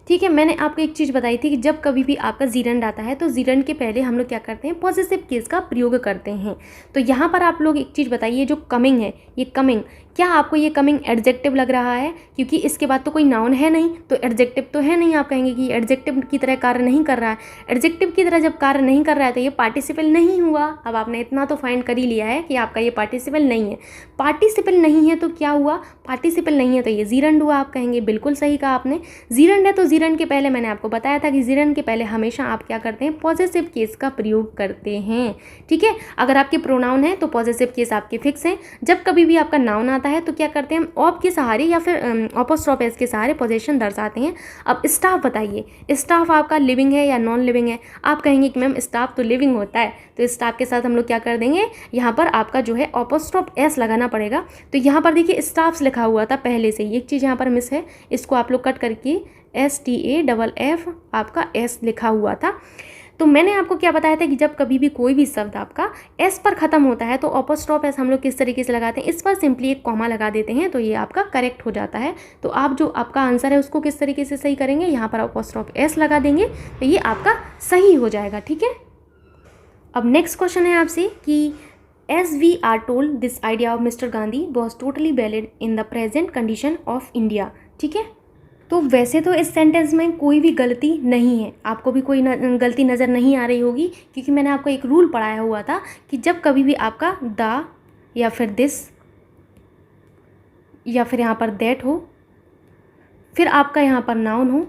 Speaker 1: ठीक है, मैंने आपको एक चीज़ बताई थी कि जब कभी भी आपका जीरेंड आता है तो जीरेंड के पहले हम लोग क्या करते हैं, पॉजिटिव केस का प्रयोग करते हैं। तो यहाँ पर आप लोग एक चीज़ बताइए, जो कमिंग है, ये कमिंग, क्या आपको ये कमिंग एडजेक्टिव लग रहा है? क्योंकि इसके बाद तो कोई नाउन है नहीं, तो एडजेक्टिव तो है नहीं। आप कहेंगे कि एडजेक्टिव की तरह कार्य नहीं कर रहा है। एडजेक्टिव की तरह जब कार्य नहीं कर रहा है तो ये पार्टिसिपल नहीं हुआ। अब आपने इतना तो फाइंड कर ही लिया है कि आपका ये पार्टिसिपल नहीं है। पार्टिसिपल नहीं है तो क्या हुआ? पार्टिसिपल नहीं है तो ये जीरेंड हुआ। आप कहेंगे बिल्कुल सही कहा आपने, जीरेंड है तो जीरेंड के पहले मैंने आपको बताया था कि जीरेंड के पहले हमेशा आप क्या करते हैं, पॉजिटिव केस का प्रयोग करते हैं। ठीक है, अगर आपके प्रोनाउन है तो पॉजिटिव केस आपके फिक्स हैं। जब कभी भी आपका नाउन आता है तो क्या करते हैं, हम ऑफ के सहारे या फिर अपॉस्ट्रोफ एस के सहारे पोजीशन दर्शाते हैं। अब स्टाफ बताइए, स्टाफ आपका लिविंग है या नॉन लिविंग है? आप कहेंगे कि मैम स्टाफ तो लिविंग होता है, तो स्टाफ के साथ हम लोग क्या कर देंगे, यहाँ पर आपका जो है अपॉस्ट्रोफ एस लगाना पड़ेगा। तो यहाँ पर देखिए स्टाफ्स लिखा हुआ था पहले से ही, एक चीज़ यहाँ पर मिस है, इसको आप लोग कट करके STAFF आपका S लिखा हुआ था। तो मैंने आपको क्या बताया था कि जब कभी भी कोई भी शब्द आपका एस पर ख़त्म होता है तो अपॉस्ट्रोफ एस हम लोग किस तरीके से लगाते हैं, इस पर सिंपली एक कॉमा लगा देते हैं, तो ये आपका करेक्ट हो जाता है। तो आप जो आपका आंसर है उसको किस तरीके से सही करेंगे, यहाँ पर अपॉस्ट्रोफ एस लगा देंगे, तो ये आपका सही हो जाएगा। ठीक है, अब नेक्स्ट क्वेश्चन है आपसे कि as we are told this idea of mister Gandhi was totally valid in the present condition of India. ठीक है, तो वैसे तो इस सेंटेंस में कोई भी गलती नहीं है, आपको भी कोई गलती नज़र नहीं आ रही होगी, क्योंकि मैंने आपको एक रूल पढ़ाया हुआ था कि जब कभी भी आपका द या फिर दिस या फिर यहाँ पर दैट हो, फिर आपका यहाँ पर नाउन हो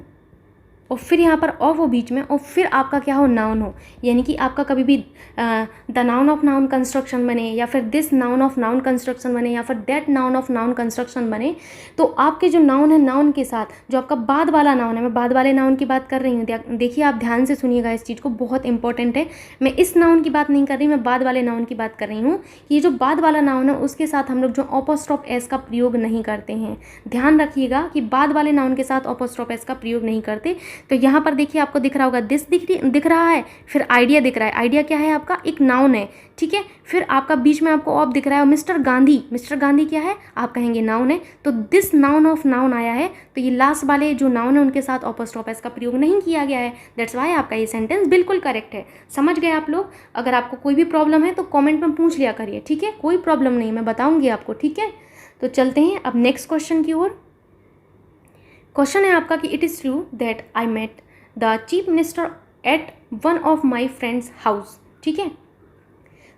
Speaker 1: और फिर यहाँ पर ऑफ हो बीच में और फिर आपका क्या हो, नाउन हो, यानी कि आपका कभी भी the noun of noun construction बने या फिर this noun of noun construction बने या फिर that noun of noun construction बने, तो आपके जो नाउन है, नाउन के साथ जो आपका बाद वाला नाउन है, मैं बाद वाले नाउन की बात कर रही हूँ, देखिए आप ध्यान से सुनिएगा इस चीज़ को, बहुत इंपॉर्टेंट है। मैं इस नाउन की बात नहीं कर रही, मैं बाद वाले नाउन की बात कर रही हूँ कि ये जो बाद वाला नाउन है उसके साथ हम लोग जो अपॉस्ट्रोफ एस का प्रयोग नहीं करते हैं। ध्यान रखिएगा कि बाद वाले नाउन के साथ अपॉस्ट्रोफ एस का प्रयोग नहीं करते। तो यहाँ पर देखिए आपको दिख रहा होगा दिस दिख रहा है, फिर आइडिया दिख रहा है, आइडिया क्या है आपका, एक नाउन है। ठीक है, फिर आपका बीच में आपको ऑफ दिख रहा है, मिस्टर गांधी क्या है, आप कहेंगे नाउन है, तो दिस नाउन ऑफ नाउन आया है, तो ये लास्ट वाले जो नाउन है उनके साथ अपॉस्ट्रोफ एस का प्रयोग नहीं किया गया है, दैट्स वाई आपका ये सेंटेंस बिल्कुल करेक्ट है। समझ गए आप लोग? अगर आपको कोई भी प्रॉब्लम है तो कॉमेंट में पूछ लिया करिए, ठीक है, कोई प्रॉब्लम नहीं, मैं बताऊंगी आपको। ठीक है, तो चलते हैं अब नेक्स्ट क्वेश्चन की ओर। क्वेश्चन है आपका कि it is true that I met the chief minister at one of my friends house. ठीक है,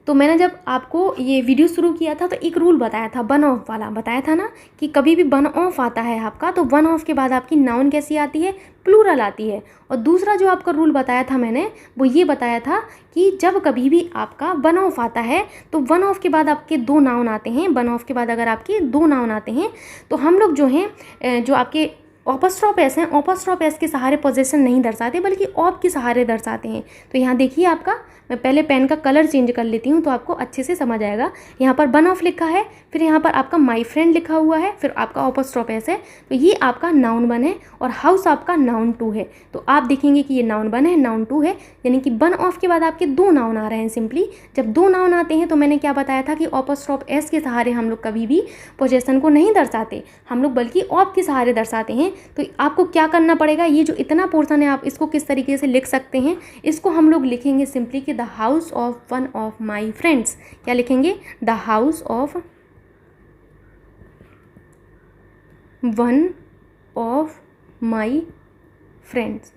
Speaker 1: तो मैंने जब आपको ये वीडियो शुरू किया था तो एक रूल बताया था, वन ऑफ वाला बताया था ना, कि कभी भी वन ऑफ आता है आपका तो वन ऑफ के बाद आपकी नाउन कैसी आती है, प्लूरल आती है। और दूसरा जो आपका रूल बताया था मैंने, वो ये बताया था कि जब कभी भी आपका वन ऑफ आता है तो वन ऑफ के बाद आपके दो नाउन आते हैं, वन ऑफ के बाद अगर आपके दो नाउन आते हैं तो हम लोग जो हैं जो आपके अपॉस्ट्रोफ एस हैं, अपॉस्ट्रोफ एस के सहारे पोजेशन नहीं दर्शाते बल्कि ऑफ के सहारे दर्शाते हैं। तो यहाँ देखिए आपका, मैं पहले पेन का कलर चेंज कर लेती हूँ तो आपको अच्छे से समझ आएगा। यहाँ पर वन ऑफ लिखा है, फिर यहाँ पर आपका माई फ्रेंड लिखा हुआ है, फिर आपका अपॉस्ट्रोफ एस है, तो ये आपका नाउन वन है और हाउस आपका नाउन टू है। तो आप देखेंगे कि ये नाउन वन है, नाउन टू है, यानी कि वन ऑफ के बाद आपके दो नाउन आ रहे हैं। सिंपली जब दो नाउन आते हैं तो मैंने क्या बताया था कि अपॉस्ट्रोफ एस के सहारे हम लोग कभी भी पोजेशन को नहीं दर्शाते, हम लोग बल्कि ऑफ के सहारे दर्शाते हैं। तो आपको क्या करना पड़ेगा, ये जो इतना पोर्शन है आप इसको किस तरीके से लिख सकते हैं, इसको हम लोग लिखेंगे सिंपली कि the house of one of my friends. क्या लिखेंगे, the house of one of my friends.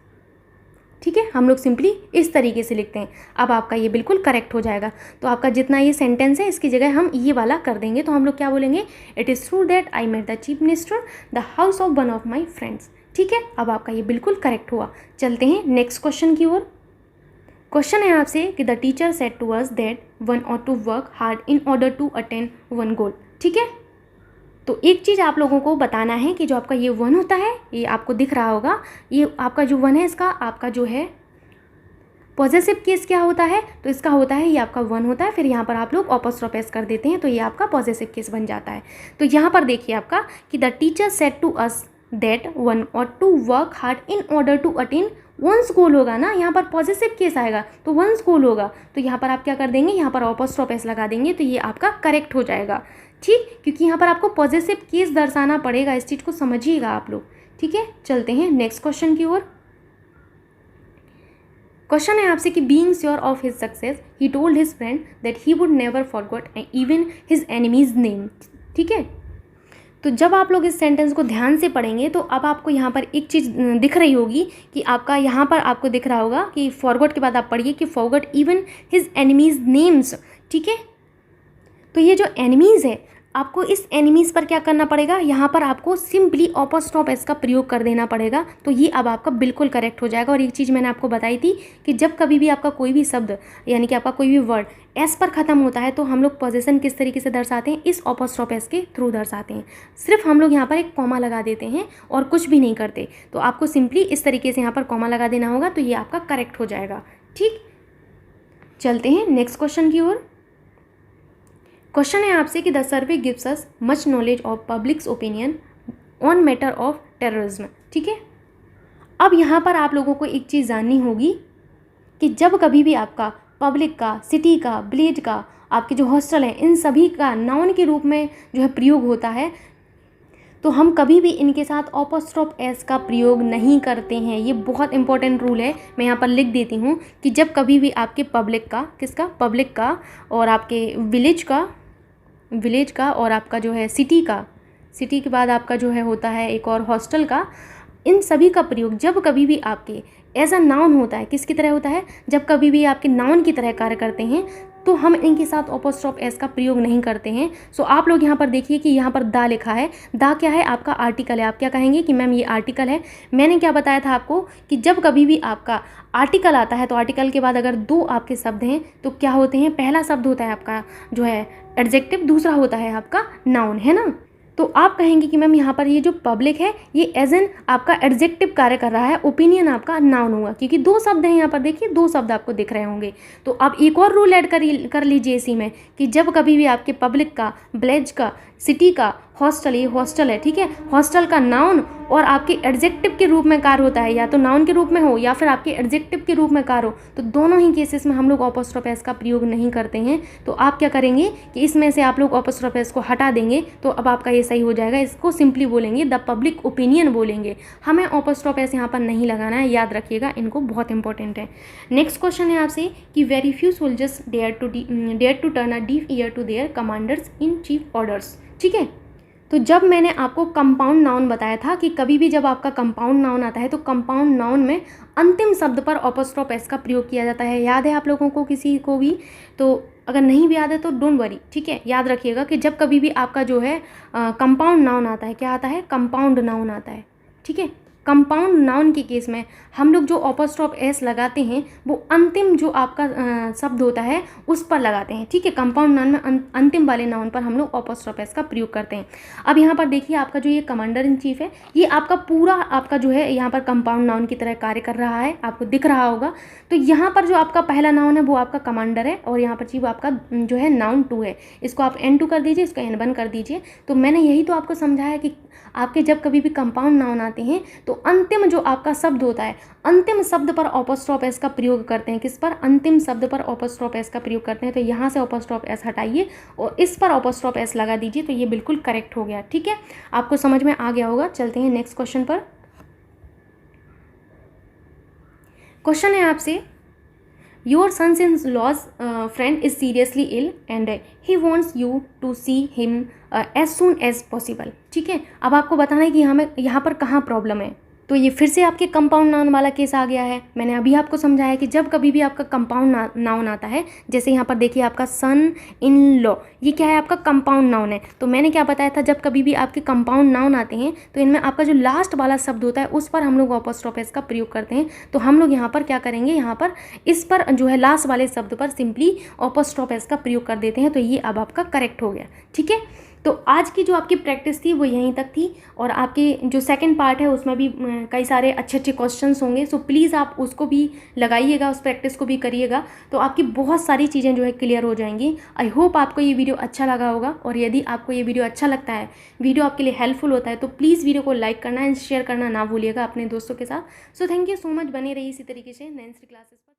Speaker 1: ठीक है, हम लोग सिंपली इस तरीके से लिखते हैं। अब आपका ये बिल्कुल करेक्ट हो जाएगा। तो आपका जितना ये सेंटेंस है इसकी जगह हम ये वाला कर देंगे, तो हम लोग क्या बोलेंगे, it is true that I met the chief minister the house of one of my friends. ठीक है, अब आपका ये बिल्कुल करेक्ट हुआ। चलते हैं नेक्स्ट क्वेश्चन की ओर। क्वेश्चन है आपसे कि the teacher said to us that one ought to work hard in order to attain one goal. ठीक है, तो एक चीज़ आप लोगों को बताना है कि जो आपका ये वन होता है, ये आपको दिख रहा होगा, ये आपका जो वन है इसका आपका जो है पॉजेसिव केस क्या होता है, तो इसका होता है ये आपका वन होता है, फिर यहाँ पर आप लोग अपॉस्ट्रोफ एस कर देते हैं तो ये आपका पॉजेसिव केस बन जाता है। तो यहाँ पर देखिए आपका कि the teacher said to us that one ought to work hard in order to attain one's goal होगा ना, यहाँ पर पॉजिटिव केस आएगा तो वंस गोल होगा, तो यहाँ पर आप क्या कर देंगे, यहाँ पर अपॉस्ट्रोफ एस लगा देंगे, तो ये आपका करेक्ट हो जाएगा। ठीक, क्योंकि यहाँ पर आपको पॉजिटिव केस दर्शाना पड़ेगा, इस चीज़ को समझिएगा आप लोग। ठीक है, चलते हैं नेक्स्ट क्वेश्चन की ओर। क्वेश्चन है आपसे कि being sure of his success he told his friend that he would never forgot even his enemies name. ठीक है, तो जब आप लोग इस सेंटेंस को ध्यान से पढ़ेंगे तो अब आपको यहाँ पर एक चीज़ दिख रही होगी कि आपका यहाँ पर आपको दिख रहा होगा कि फॉरगॉट के बाद आप पढ़िए कि forgot even his enemies names. ठीक है, तो ये जो एनिमीज़ है, आपको इस एनिमीज़ पर क्या करना पड़ेगा, यहाँ पर आपको सिंपली अपॉस्ट्रोफ एस का प्रयोग कर देना पड़ेगा, तो ये अब आपका बिल्कुल करेक्ट हो जाएगा। और एक चीज़ मैंने आपको बताई थी कि जब कभी भी आपका कोई भी शब्द यानी कि आपका कोई भी वर्ड एस पर ख़त्म होता है तो हम लोग पोजीशन किस तरीके से दर्शाते हैं, इस अपॉस्ट्रोफ एस के थ्रू दर्शाते हैं। सिर्फ हम लोग यहाँ पर एक कॉमा लगा देते हैं और कुछ भी नहीं करते, तो आपको सिंपली इस तरीके से यहाँ पर कॉमा लगा देना होगा, तो ये आपका करेक्ट हो जाएगा। ठीक, चलते हैं नेक्स्ट क्वेश्चन की ओर। क्वेश्चन है आपसे कि the survey gives us much knowledge of publics opinion on matter of terrorism. ठीक है, अब यहाँ पर आप लोगों को एक चीज़ जाननी होगी कि जब कभी भी आपका पब्लिक का, सिटी का, विलेज का, आपके जो हॉस्टल हैं, इन सभी का नाउन के रूप में जो है प्रयोग होता है, तो हम कभी भी इनके साथ अपोस्ट्रोफ एस का प्रयोग नहीं करते हैं। ये बहुत इंपॉर्टेंट रूल है, मैं यहाँ पर लिख देती हूँ कि जब कभी भी आपके पब्लिक का, किसका, पब्लिक का, और आपके विलेज का और आपका जो है सिटी का, सिटी के बाद आपका जो है होता है एक और हॉस्टल का, इन सभी का प्रयोग जब कभी भी आपके एज अ नाउन होता है, किसकी तरह होता है, जब कभी भी आपके नाउन की तरह कार्य करते हैं, तो हम इनके साथ अपोस्ट्रोफ एस का प्रयोग नहीं करते हैं। सो आप लोग यहाँ पर देखिए कि यहाँ पर दा लिखा है, दा क्या है, आपका आर्टिकल है। आप क्या कहेंगे कि मैम ये आर्टिकल है। मैंने क्या बताया था आपको कि जब कभी भी आपका आर्टिकल आता है, तो आर्टिकल के बाद अगर दो आपके शब्द हैं तो क्या होते हैं, पहला शब्द होता है आपका जो है एडजेक्टिव, दूसरा होता है आपका नाउन, है ना। तो आप कहेंगे कि मैम यहाँ पर ये जो पब्लिक है ये एज एन आपका एडजेक्टिव कार्य कर रहा है, ओपिनियन आपका नाउन होगा, क्योंकि दो शब्द हैं यहाँ पर, देखिए दो शब्द आपको दिख रहे होंगे। तो अब एक और रूल ऐड कर लीजिए इसी में कि जब कभी भी आपके पब्लिक का, विलेज का, सिटी का, हॉस्टल, ये हॉस्टल है, ठीक है, हॉस्टल का नाउन और आपके एडजेक्टिव के रूप में कार्य होता है, या तो नाउन के रूप में हो या फिर आपके एडजेक्टिव के रूप में कार्य हो, तो दोनों ही केसेस में हम लोग अपोस्ट्रोफ एस का प्रयोग नहीं करते हैं। तो आप क्या करेंगे कि इसमें से आप लोग अपोस्ट्रोफ एस को हटा देंगे, तो अब आपका ये सही हो जाएगा। इसको सिंपली बोलेंगे द पब्लिक ओपिनियन बोलेंगे, हमें अपोस्ट्रोफ एस यहाँ पर नहीं लगाना है, याद रखिएगा, इनको बहुत इंपॉर्टेंट है। नेक्स्ट क्वेश्चन है आपसे कि very few soldiers dare to turn a deaf ear to their commanders in chief orders, ठीक है। तो जब मैंने आपको कंपाउंड नाउन बताया था कि कभी भी जब आपका कंपाउंड नाउन आता है तो कंपाउंड नाउन में अंतिम शब्द पर अपोस्ट्रोफ एस का प्रयोग किया जाता है। याद है आप लोगों को, किसी को भी? तो अगर नहीं भी याद है तो डोंट वरी, ठीक है, याद रखिएगा कि जब कभी भी आपका जो है कंपाउंड नाउन आता है, क्या आता है, कंपाउंड नाउन आता है, ठीक है। कंपाउंड नाउन के केस में हम लोग जो अपोस्ट्रोफ एस लगाते हैं वो अंतिम जो आपका शब्द होता है उस पर लगाते हैं, ठीक है। कंपाउंड नाउन में अंतिम वाले नाउन पर हम लोग अपोस्ट्रोफ एस का प्रयोग करते हैं। अब यहाँ पर देखिए आपका जो ये कमांडर इन चीफ है, ये आपका पूरा आपका जो है यहाँ पर कंपाउंड नाउन की तरह कार्य कर रहा है, आपको दिख रहा होगा। तो यहाँ पर जो आपका पहला नाउन है वो आपका कमांडर है, और यहाँ पर चीफ आपका जो है नाउन 2 है। इसको आप N2 कर दीजिए, इसको N1 कर दीजिए। तो मैंने यही तो आपको समझाया कि आपके जब कभी भी कंपाउंड नाउन आते हैं तो अंतिम जो आपका शब्द होता है, अंतिम शब्द पर अपोस्ट्रोफ एस का प्रयोग करते हैं। किस पर? अंतिम शब्द पर अपोस्ट्रोफ एस का प्रयोग करते हैं। तो यहाँ से अपोस्ट्रोफ एस हटाइए और इस पर अपोस्ट्रोफ एस लगा दीजिए, तो ये बिल्कुल करेक्ट हो गया, ठीक है। आपको समझ में आ गया होगा। चलते हैं नेक्स्ट क्वेश्चन पर। क्वेश्चन है आपसे, your sons in laws friend is seriously ill and he wants you to see him as soon as possible, ठीक है। अब आपको बताना है कि हमें यहाँ पर कहाँ प्रॉब्लम है। तो ये फिर से आपके कंपाउंड नाउन वाला केस आ गया है। मैंने अभी आपको समझाया कि जब कभी भी आपका कंपाउंड नाउन आता है, जैसे यहाँ पर देखिए आपका सन इन लॉ, ये क्या है, आपका कंपाउंड नाउन है। तो मैंने क्या बताया था, जब कभी भी आपके कंपाउंड नाउन आते हैं तो इनमें आपका जो लास्ट वाला शब्द होता है उस पर हम लोग अपोस्ट्रोफ एस का प्रयोग करते हैं। तो हम लोग यहाँ पर क्या करेंगे, यहाँ पर इस पर जो है लास्ट वाले शब्द पर सिंपली अपोस्ट्रोफ एस का प्रयोग कर देते हैं। तो ये अब आपका करेक्ट हो गया, ठीक है। तो आज की जो आपकी प्रैक्टिस थी वो यहीं तक थी, और आपके जो सेकंड पार्ट है उसमें भी कई सारे अच्छे अच्छे क्वेश्चंस होंगे। सो प्लीज़ आप उसको भी लगाइएगा, उस प्रैक्टिस को भी करिएगा, तो आपकी बहुत सारी चीज़ें जो है क्लियर हो जाएंगी। आई होप आपको ये वीडियो अच्छा लगा होगा, और यदि आपको ये वीडियो अच्छा लगता है, वीडियो आपके लिए हेल्पफुल होता है, तो प्लीज़ वीडियो को लाइक करना एंड शेयर करना ना भूलिएगा अपने दोस्तों के साथ। So thank you so much, बने रहिए इसी तरीके से नेक्स्ट क्लासेस पर।